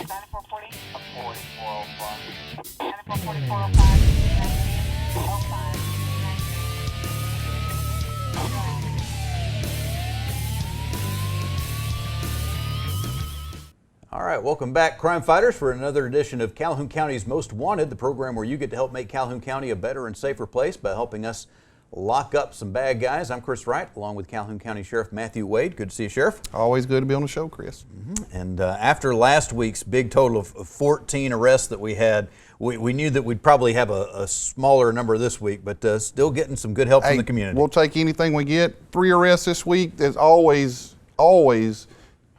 9440. 4405. 944405. All right, welcome back, crime fighters, for another edition of Calhoun County's Most Wanted, the program where you get to help make Calhoun County a better and safer place by helping us lock up some bad guys. I'm Chris Wright, along with Calhoun County Sheriff Matthew Wade. Good to see you, Sheriff. Always good to be on the show, Chris. And after last week's big total of 14 arrests that we had, we knew that we'd probably have a smaller number this week, but still getting some good help from the community. We'll take anything we get. 3 arrests this week. There's always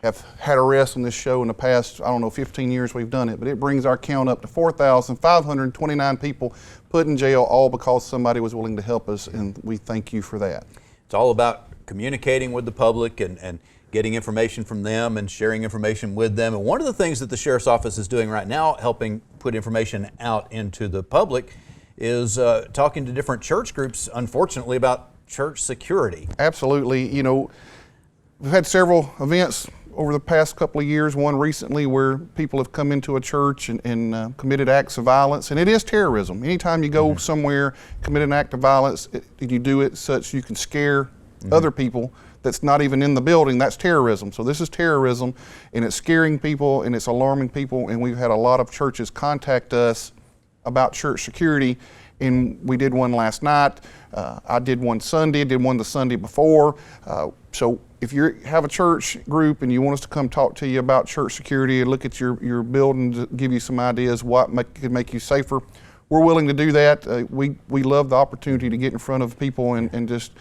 have had arrests on this show in the past, 15 years we've done it, but it brings our count up to 4,529 people put in jail, all because somebody was willing to help us, and we thank you for that. It's all about communicating with the public and getting information from them and sharing information with them. And one of the things that the Sheriff's Office is doing right now, helping put information out into the public, is talking to different church groups, unfortunately, about church security. Absolutely. You know, we've had several events over the past couple of years, one recently where people have come into a church and committed acts of violence, and it is terrorism. Anytime you go somewhere, commit an act of violence, you do it such you can scare other people that's not even in the building, that's terrorism. So this is terrorism, and it's scaring people and it's alarming people, and we've had a lot of churches contact us about church security, and we did one last night. I did one Sunday, did one the Sunday before. So if you have a church group and you want us to come talk to you about church security and look at your building to give you some ideas what could make you safer, we're willing to do that. We love the opportunity to get in front of people and just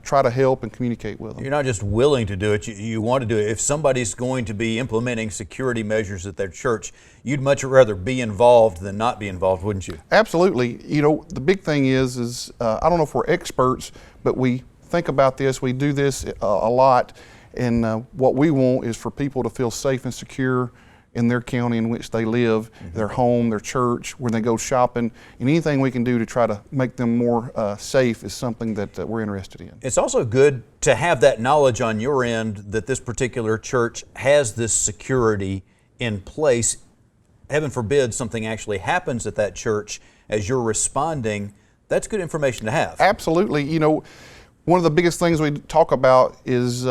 try to help and communicate with them. You're not just willing to do it, you want to do it. If somebody's going to be implementing security measures at their church, you'd much rather be involved than not be involved, wouldn't you? Absolutely. You know, the big thing is I don't know if we're experts, but we think about this, we do this a lot, and what we want is for people to feel safe and secure in their county in which they live, their home, their church, where they go shopping, and anything we can do to try to make them more safe is something that we're interested in. It's also good to have that knowledge on your end that this particular church has this security in place. Heaven forbid something actually happens at that church as you're responding. That's good information to have. Absolutely. You know, one of the biggest things we talk about is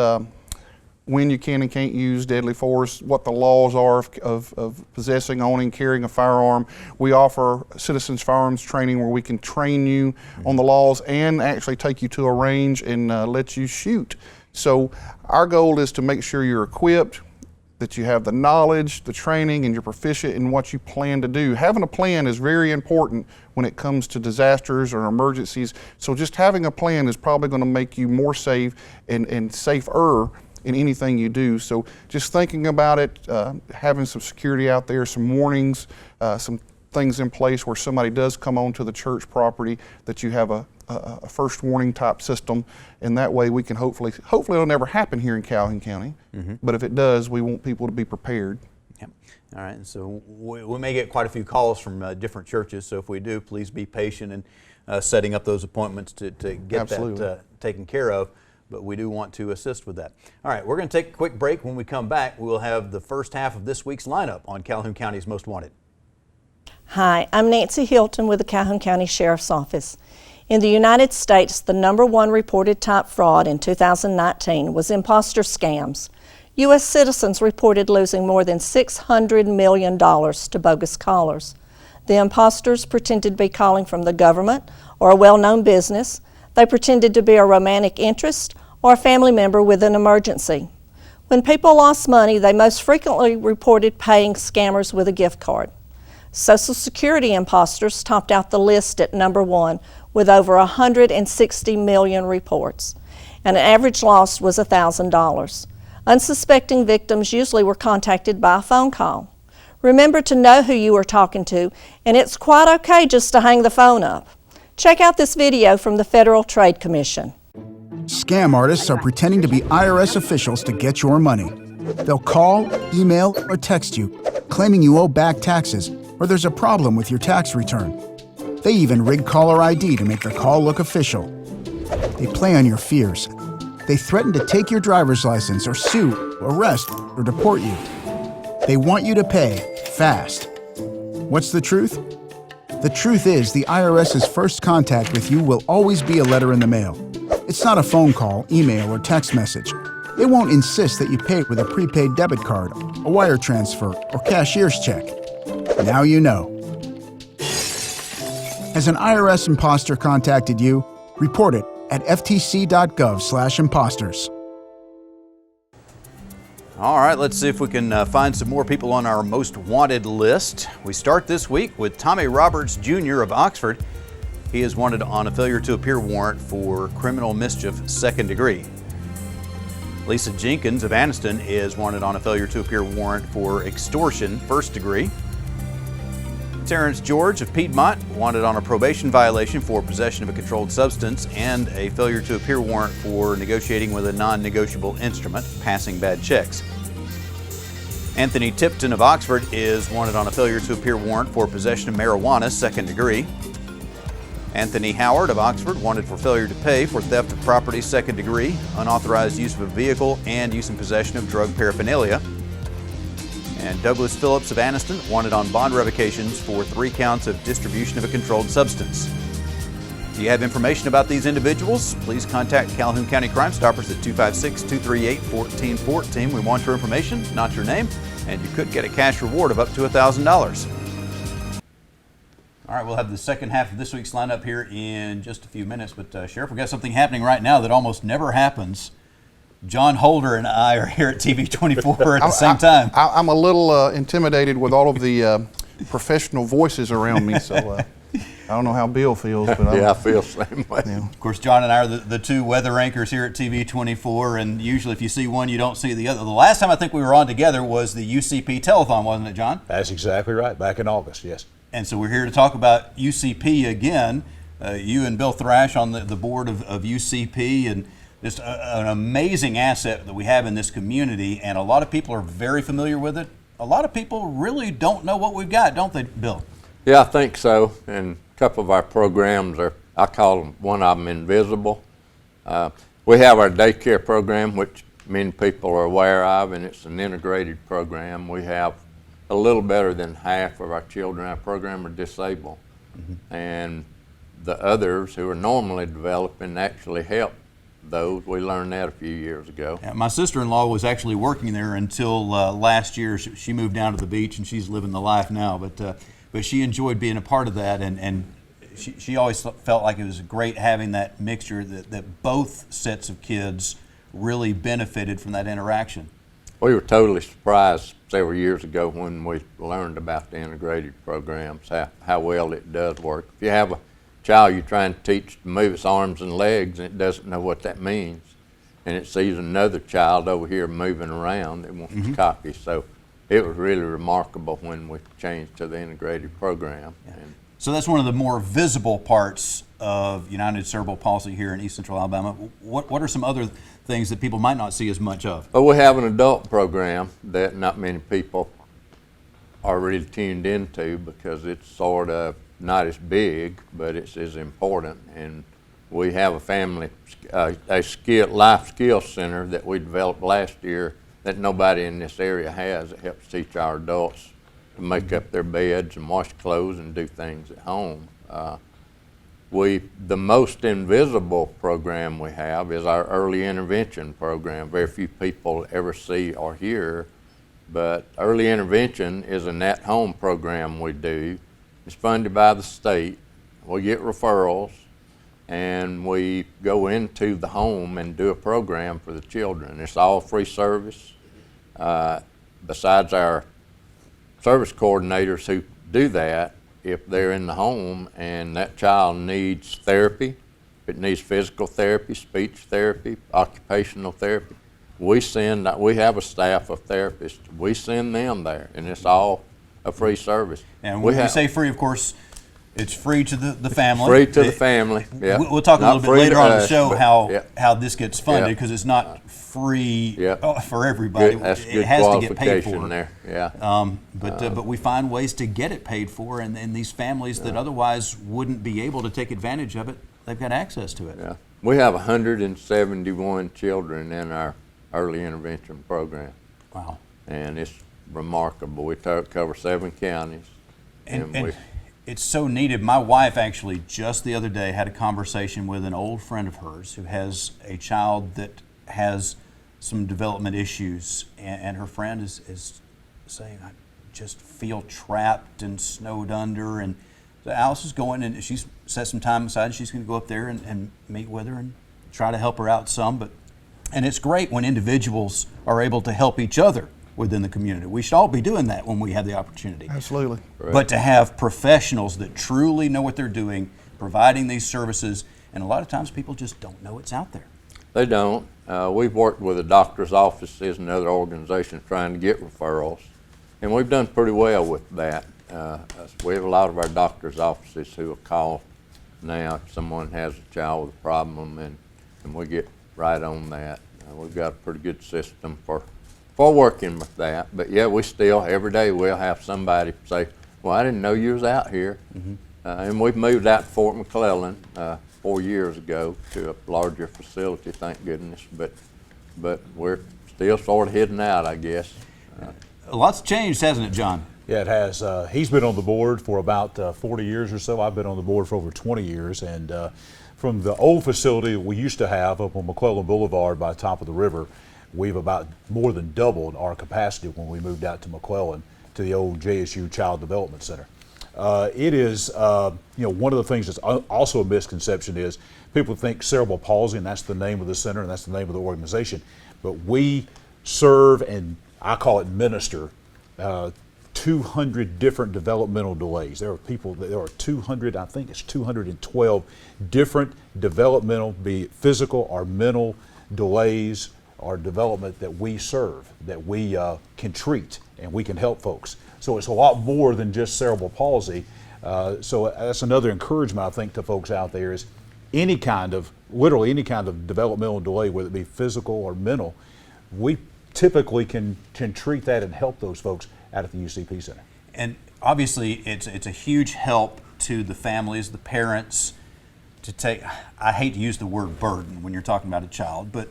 when you can and can't use deadly force, what the laws are of possessing, owning, carrying a firearm. We offer citizens firearms training where we can train you on the laws and actually take you to a range and let you shoot. So our goal is to make sure you're equipped, that you have the knowledge, the training, and you're proficient in what you plan to do. Having a plan is very important when it comes to disasters or emergencies. So just having a plan is probably going to make you more safe and safer in anything you do. So just thinking about it, having some security out there, some warnings, some things in place where somebody does come onto the church property, that you have a first warning type system, and that way we can hopefully it'll never happen here in Calhoun County, but if it does, we want people to be prepared. Yep. All right, so we may get quite a few calls from different churches, so if we do, please be patient in setting up those appointments to get Absolutely. that taken care of, but we do want to assist with that. All right, we're going to take a quick break. When we come back, we'll have the first half of this week's lineup on Calhoun County's Most Wanted. Hi, I'm Nancy Hilton with the Calhoun County Sheriff's Office. In the United States, the #1 reported type fraud in 2019 was imposter scams. U.S. citizens reported losing more than $600 million to bogus callers. The imposters pretended to be calling from the government or a well-known business. They pretended to be a romantic interest or a family member with an emergency. When people lost money, they most frequently reported paying scammers with a gift card. Social Security imposters topped out the list at #1 with over 160 million reports, and an average loss was $1,000. Unsuspecting victims usually were contacted by a phone call. Remember to know who you are talking to, and it's quite okay just to hang the phone up. Check out this video from the Federal Trade Commission. Scam artists are pretending to be IRS officials to get your money. They'll call, email, or text you, claiming you owe back taxes or there's a problem with your tax return. They even rig caller ID to make the call look official. They play on your fears. They threaten to take your driver's license or sue, arrest, or deport you. They want you to pay fast. What's the truth? The truth is the IRS's first contact with you will always be a letter in the mail. It's not a phone call, email, or text message. They won't insist that you pay with a prepaid debit card, a wire transfer, or cashier's check. Now you know. Has an IRS imposter contacted you? Report it at ftc.gov/imposters. All right, let's see if we can find some more people on our most wanted list. We start this week with Tommy Roberts Jr. of Oxford. He is wanted on a failure to appear warrant for criminal mischief, second degree. Lisa Jenkins of Anniston is wanted on a failure to appear warrant for extortion, first degree. Terrence George of Piedmont wanted on a probation violation for possession of a controlled substance and a failure to appear warrant for negotiating with a non-negotiable instrument, passing bad checks. Anthony Tipton of Oxford is wanted on a failure to appear warrant for possession of marijuana, second degree. Anthony Howard of Oxford wanted for failure to pay for theft of property, second degree, unauthorized use of a vehicle, and use and possession of drug paraphernalia. And Douglas Phillips of Anniston wanted on bond revocations for 3 counts of distribution of a controlled substance. Do you have information about these individuals? Please contact Calhoun County Crime Stoppers at 256-238-1414. We want your information, not your name, and you could get a cash reward of up to $1,000. All right, we'll have the second half of this week's lineup here in just a few minutes, but Sheriff, we've got something happening right now that almost never happens. John Holder and I are here at TV 24 at the same time. I'm a little intimidated with all of the professional voices around me, so I don't know how Bill feels. But yeah, I feel the same way. You know. Of course, John and I are the two weather anchors here at TV 24, and usually if you see one, you don't see the other. The last time I think we were on together was the UCP telethon, wasn't it, John? That's exactly right, back in August, yes. And so we're here to talk about UCP again. You and Bill Thrash on the board of UCP, and just an amazing asset that we have in this community, and a lot of people are very familiar with it. A lot of people really don't know what we've got, don't they, Bill? Yeah, I think so. And a couple of our programs are, I call them, one of them invisible. We have our daycare program, which many people are aware of, and it's an integrated program. We have a little better than half of our children in our program are disabled. Mm-hmm. And the others who are normally developing actually help those. We learned that a few years ago. Yeah, my sister-in-law was actually working there until last year. She moved down to the beach and she's living the life now. But she enjoyed being a part of that, and she always felt like it was great having that mixture that both sets of kids really benefited from that interaction. We were totally surprised several years ago when we learned about the integrated programs, how well it does work. If you have a child you're trying to teach to move its arms and legs and it doesn't know what that means, and it sees another child over here moving around, it wants to copy. So it was really remarkable when we changed to the integrated program. Yeah. So that's one of the more visible parts of United Cerebral Palsy here in East Central Alabama. What are some other things that people might not see as much of? Well, we have an adult program that not many people are really tuned into because it's sort of not as big, but it's as important. And we have a family, life skills center that we developed last year that nobody in this area has. It helps teach our adults to make up their beds and wash clothes and do things at home. The most invisible program we have is our early intervention program. Very few people ever see or hear, but early intervention is an at-home program we do. It's funded by the state. We get referrals, and we go into the home and do a program for the children. It's all free service. Besides our service coordinators who do that, if they're in the home and that child needs therapy, if it needs physical therapy, speech therapy, occupational therapy, we have a staff of therapists. We send them there, and it's all a free service. And when we say free, of course, it's free to the family. Free to the family, yeah. We'll talk a little bit later on in the show how this gets funded, Yeah. because it's not free Yeah. for everybody. That's it good has to get paid qualification for. there, yeah. But we find ways to get it paid for, and these families that otherwise wouldn't be able to take advantage of it, they've got access to it. Yeah. We have 171 children in our early intervention program. Wow. And remarkable. We cover 7 counties. And it's so needed. My wife actually just the other day had a conversation with an old friend of hers who has a child that has some development issues, and her friend is saying, I just feel trapped and snowed under. And so Alice is going, and she's set some time aside. She's going to go up there and meet with her and try to help her out some. And it's great when individuals are able to help each other within the community. We should all be doing that when we have the opportunity. Absolutely. Right. But to have professionals that truly know what they're doing, providing these services, and a lot of times people just don't know it's out there. They don't. We've worked with the doctor's offices and other organizations trying to get referrals, and we've done pretty well with that. We have a lot of our doctor's offices who will call now if someone has a child with a problem, and we get right on that. We've got a pretty good system for working with that. But yeah, we still, every day we'll have somebody say, well, I didn't know you was out here. Mm-hmm. And we've moved out to Fort McClellan 4 years ago to a larger facility, thank goodness. But we're still sort of hidden out, I guess. Lots changed, hasn't it, John? Yeah, it has. He's been on the board for about 40 years or so. I've been on the board for over 20 years. And from the old facility we used to have up on McClellan Boulevard by the top of the river, we've about more than doubled our capacity when we moved out to McClellan to the old JSU Child Development Center. It is, one of the things that's also a misconception is people think cerebral palsy, and that's the name of the center and that's the name of the organization. But we serve, and I call it minister, 200 different developmental delays. There are 200, I think it's 212 different developmental, be it physical or mental delays or development that we serve, that we can treat and we can help folks. So it's a lot more than just cerebral palsy. So that's another encouragement I think to folks out there is literally any kind of developmental delay, whether it be physical or mental, we typically can treat that and help those folks out at the UCP Center. And obviously it's a huge help to the families, the parents, to take, I hate to use the word burden when you're talking about a child, but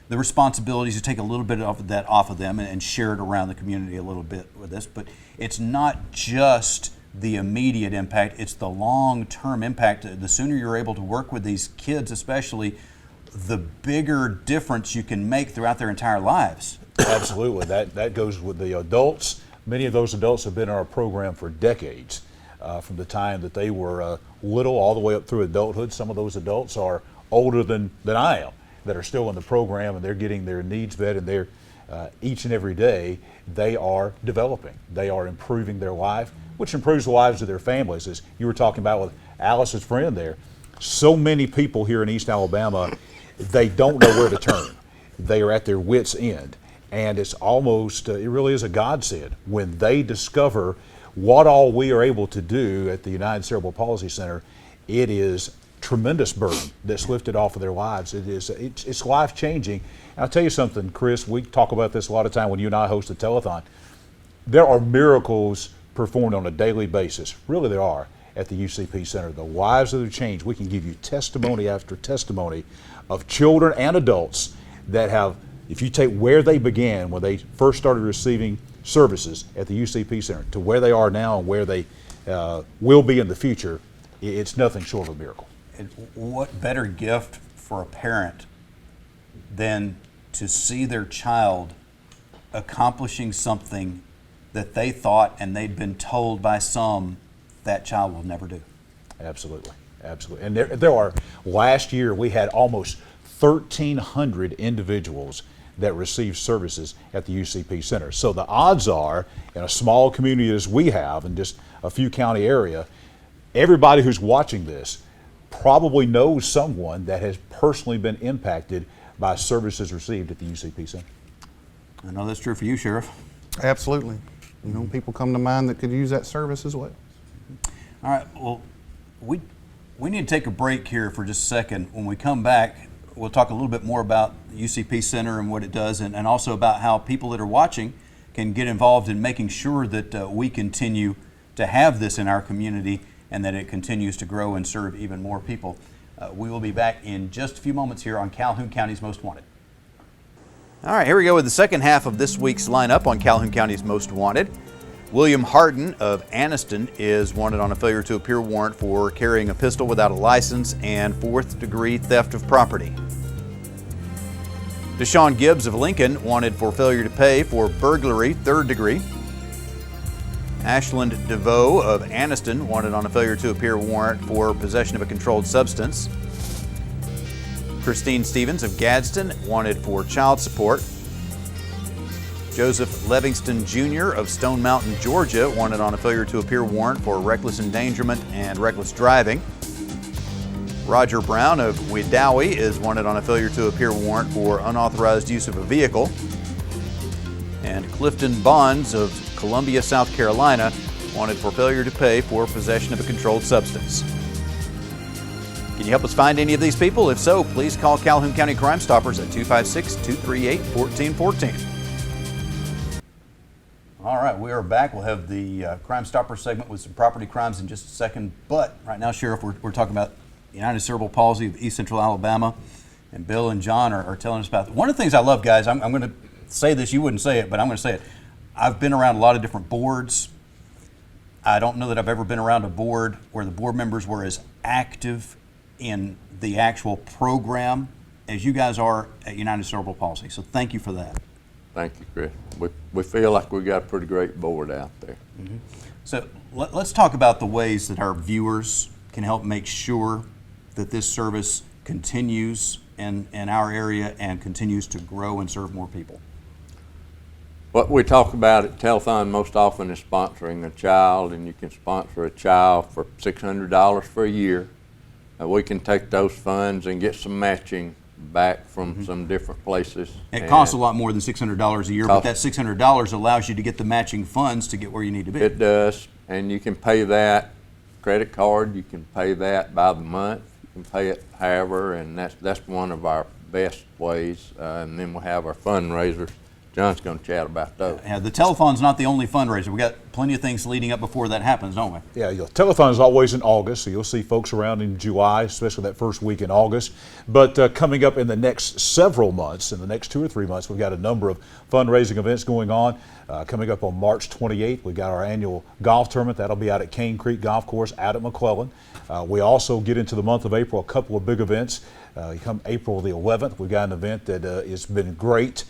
the responsibilities to take a little bit of that off of them and share it around the community a little bit with this. But it's not just the immediate impact, it's the long-term impact. The sooner you're able to work with these kids especially, the bigger difference you can make throughout their entire lives. Absolutely. That goes with the adults. Many of those adults have been in our program for decades, from the time that they were little all the way up through adulthood. Some of those adults are older than I am, that are still in the program, and they're getting their needs met, and they're each and every day they are developing. They are improving their life, which improves the lives of their families. As you were talking about with Alice's friend there, so many people here in East Alabama, they don't know where to turn. They are at their wits' end. And it's almost, it really is a godsend when they discover what all we are able to do at the United Cerebral Palsy Center. It is tremendous burden that's lifted off of their lives. It's life-changing. And I'll tell you something, Chris, we talk about this a lot of time when you and I host a telethon. There are miracles performed on a daily basis, really there are, at the UCP Center. The lives that have changed. We can give you testimony after testimony of children and adults that have, if you take where they began when they first started receiving services at the UCP Center to where they are now and where they will be in the future, it's nothing short of a miracle. And what better gift for a parent than to see their child accomplishing something that they thought and they'd been told by some that child will never do. Absolutely, absolutely. And there are, last year we had almost 1,300 individuals that received services at the UCP Center. So the odds are, in a small community as we have, in just a few county area, everybody who's watching this probably knows someone that has personally been impacted by services received at the UCP Center. I know that's true for you, Sheriff. Absolutely. People come to mind that could use that service as well. All right, well, we need to take a break here for just a second. When we come back, we'll talk a little bit more about the UCP Center and what it does, and also about how people that are watching can get involved in making sure that we continue to have this in our community and that it continues to grow and serve even more people. We will be back in just a few moments here on Calhoun County's Most Wanted. All right, here we go with the second half of this week's lineup on Calhoun County's Most Wanted. William Harden of Anniston is wanted on a failure to appear warrant for carrying a pistol without a license and fourth-degree theft of property. Deshaun Gibbs of Lincoln wanted for failure to pay for burglary, third degree. Ashland DeVoe of Anniston wanted on a failure to appear warrant for possession of a controlled substance. Christine Stevens of Gadsden wanted for child support. Joseph Livingston Jr. of Stone Mountain, Georgia wanted on a failure to appear warrant for reckless endangerment and reckless driving. Roger Brown of Wedowee is wanted on a failure to appear warrant for unauthorized use of a vehicle. And Clifton Bonds of Columbia, South Carolina wanted for failure to pay for possession of a controlled substance. Can you help us find any of these people? If so, please call Calhoun County Crime Stoppers at 256-238-1414. All right, we are back. We'll have the Crime Stopper segment with some property crimes in just a second. But right now, Sheriff, we're talking about United Cerebral Palsy of East Central Alabama. And Bill and John are telling us about it. One of the things I love, guys, I'm going to say this, you wouldn't say it, but I'm going to say it. I've been around a lot of different boards. I don't know that I've ever been around a board where the board members were as active in the actual program as you guys are at United Cerebral Palsy. So thank you for that. Thank you, Chris. We feel like we got a pretty great board out there. Mm-hmm. So let's talk about the ways that our viewers can help make sure that this service continues in our area and continues to grow and serve more people. What we talk about at Telethon most often is sponsoring a child, and you can sponsor a child for $600 for a year. We can take those funds and get some matching back from some different places. It costs a lot more than $600 a year, but that $600 allows you to get the matching funds to get where you need to be. It does, and you can pay that credit card, you can pay that by the month, you can pay it however, and that's one of our best ways. And then we'll have our fundraisers. John's going to chat about those. Yeah, the telethon's not the only fundraiser. We got plenty of things leading up before that happens, don't we? Yeah, telethon is always in August, so you'll see folks around in July, especially that first week in August. But coming up in the next several months, in the next 2 or 3 months, we've got a number of fundraising events going on. Coming up on March 28th, we've got our annual golf tournament. That'll be out at Cane Creek Golf Course out at McClellan. We also get into the month of April, a couple of big events. Come April the 11th, we've got an event that has been great.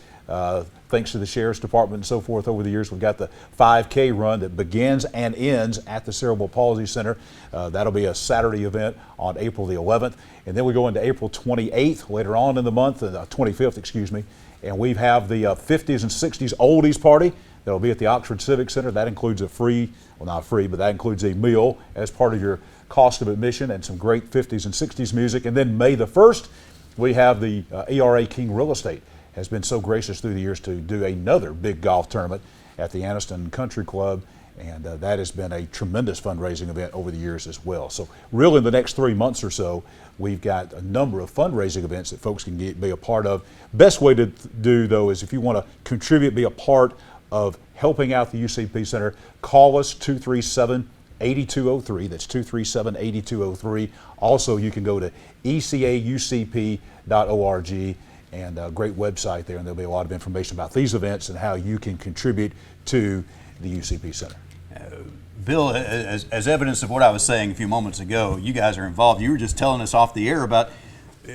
Thanks to the Sheriff's Department and so forth over the years. We've got the 5K run that begins and ends at the Cerebral Palsy Center. That'll be a Saturday event on April the 11th. And then we go into April 28th, later on in the month, 25th, excuse me. And we have the 50s and 60s oldies party that'll be at the Oxford Civic Center. That includes a free, well not free, but that includes a meal as part of your cost of admission and some great 50s and 60s music. And then May the 1st, we have the ERA King Real Estate has been so gracious through the years to do another big golf tournament at the Anniston Country Club, and that has been a tremendous fundraising event over the years as well. So really in the next 3 months or so, we've got a number of fundraising events that folks can be a part of. Best way to do though is if you want to contribute, be a part of helping out the UCP Center, call us 237-8203. That's 237-8203. Also, you can go to ecaucp.org. and a great website there, and there'll be a lot of information about these events and how you can contribute to the UCP Center. Bill, as evidence of what I was saying a few moments ago, you guys are involved. You were just telling us off the air about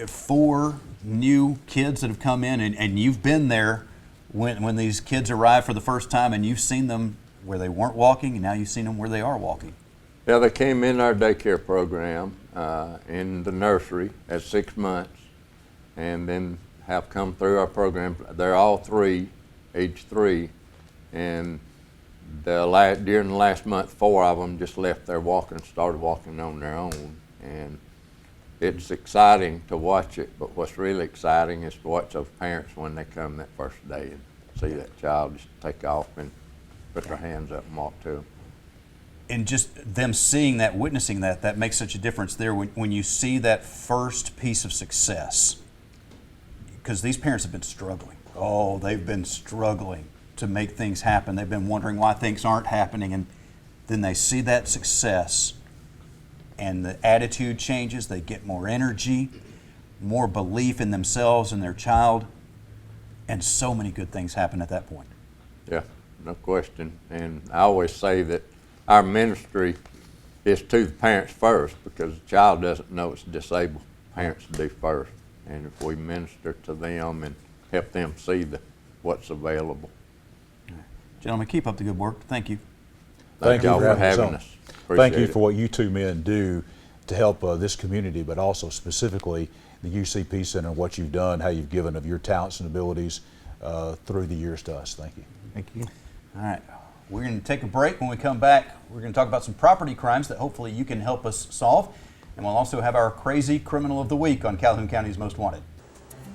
4 new kids that have come in, and you've been there when these kids arrive for the first time, and you've seen them where they weren't walking, and now you've seen them where they are walking. Yeah, they came in our daycare program in the nursery at 6 months, and then have come through our program. They're all 3, age 3, and during the last month, 4 of them just left there walking, started walking on their own, and it's exciting to watch it, but what's really exciting is to watch those parents when they come that first day and see that child just take off and put their hands up and walk to them. And just them seeing that, witnessing that makes such a difference there when you see that first piece of success. Because these parents have been struggling. Oh, they've been struggling to make things happen. They've been wondering why things aren't happening, and then they see that success and the attitude changes. They get more energy, more belief in themselves and their child, And so many good things happen at that point. Yeah, no question. And I always say that our ministry is to the parents first, because the child doesn't know it's disabled. Parents do first. And if we minister to them and help them see what's available. Gentlemen, keep up the good work. Thank you. Thank y'all for having on. us. Thank you Appreciate for it. what you two men do to help this community, but also specifically the UCP Center and what you've done, how you've given of your talents and abilities through the years to us. Thank you. Thank you. All right, we're going to take a break. When we come back, we're going to talk about some property crimes that hopefully you can help us solve. And we'll also have our crazy criminal of the week on Calhoun County's Most Wanted.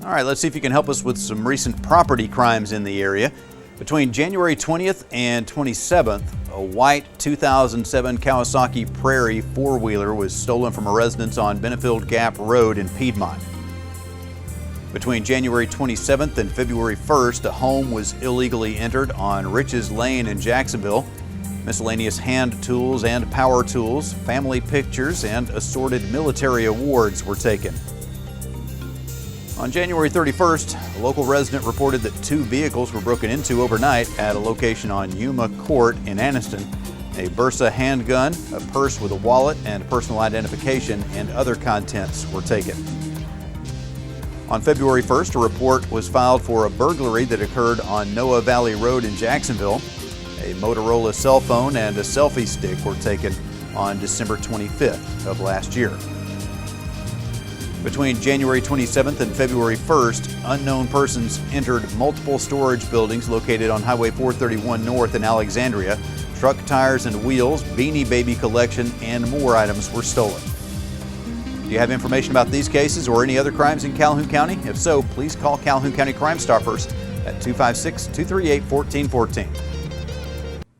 All right, let's see if you can help us with some recent property crimes in the area. Between January 20th and 27th, a white 2007 Kawasaki Prairie four-wheeler was stolen from a residence on Benefield Gap Road in Piedmont. Between January 27th and February 1st, a home was illegally entered on Riches Lane in Jacksonville. Miscellaneous hand tools and power tools, family pictures, and assorted military awards were taken. On January 31st, a local resident reported that 2 vehicles were broken into overnight at a location on Yuma Court in Anniston. A Bursa handgun, a purse with a wallet and personal identification, and other contents were taken. On February 1st, a report was filed for a burglary that occurred on Noah Valley Road in Jacksonville. A Motorola cell phone and a selfie stick were taken on December 25th of last year. Between January 27th and February 1st, unknown persons entered multiple storage buildings located on Highway 431 North in Alexandria. Truck tires and wheels, Beanie Baby collection, and more items were stolen. Do you have information about these cases or any other crimes in Calhoun County? If so, please call Calhoun County Crime Stoppers at 256-238-1414.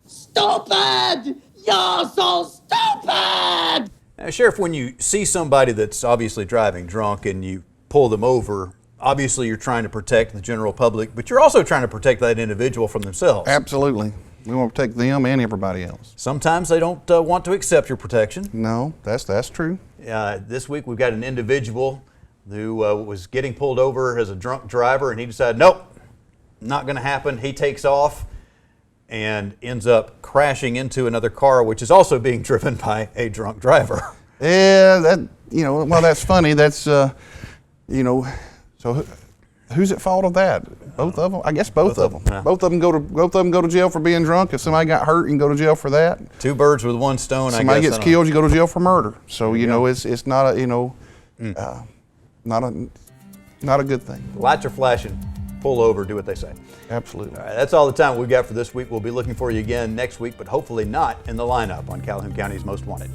Stupid! You're so stupid! Now, Sheriff, when you see somebody that's obviously driving drunk and you pull them over, obviously you're trying to protect the general public, but you're also trying to protect that individual from themselves. Absolutely. We want to protect them and everybody else. Sometimes they don't want to accept your protection. No, that's true. This week we've got an individual who was getting pulled over as a drunk driver, and he decided, nope, not going to happen. He takes off and ends up crashing into another car, which is also being driven by a drunk driver. Yeah, well, that's funny. That's, so who's at fault of that? Both of them? I guess both of them. Yeah. Both of them go to jail for being drunk. If somebody got hurt, you can go to jail for that. 2 birds with 1 stone, I guess. Somebody gets killed, you go to jail for murder. So, it's not a, not a good thing. Lights are flashing. Pull over, do what they say. Absolutely. All right, that's all the time we've got for this week. We'll be looking for you again next week, but hopefully not in the lineup on Calhoun County's Most Wanted.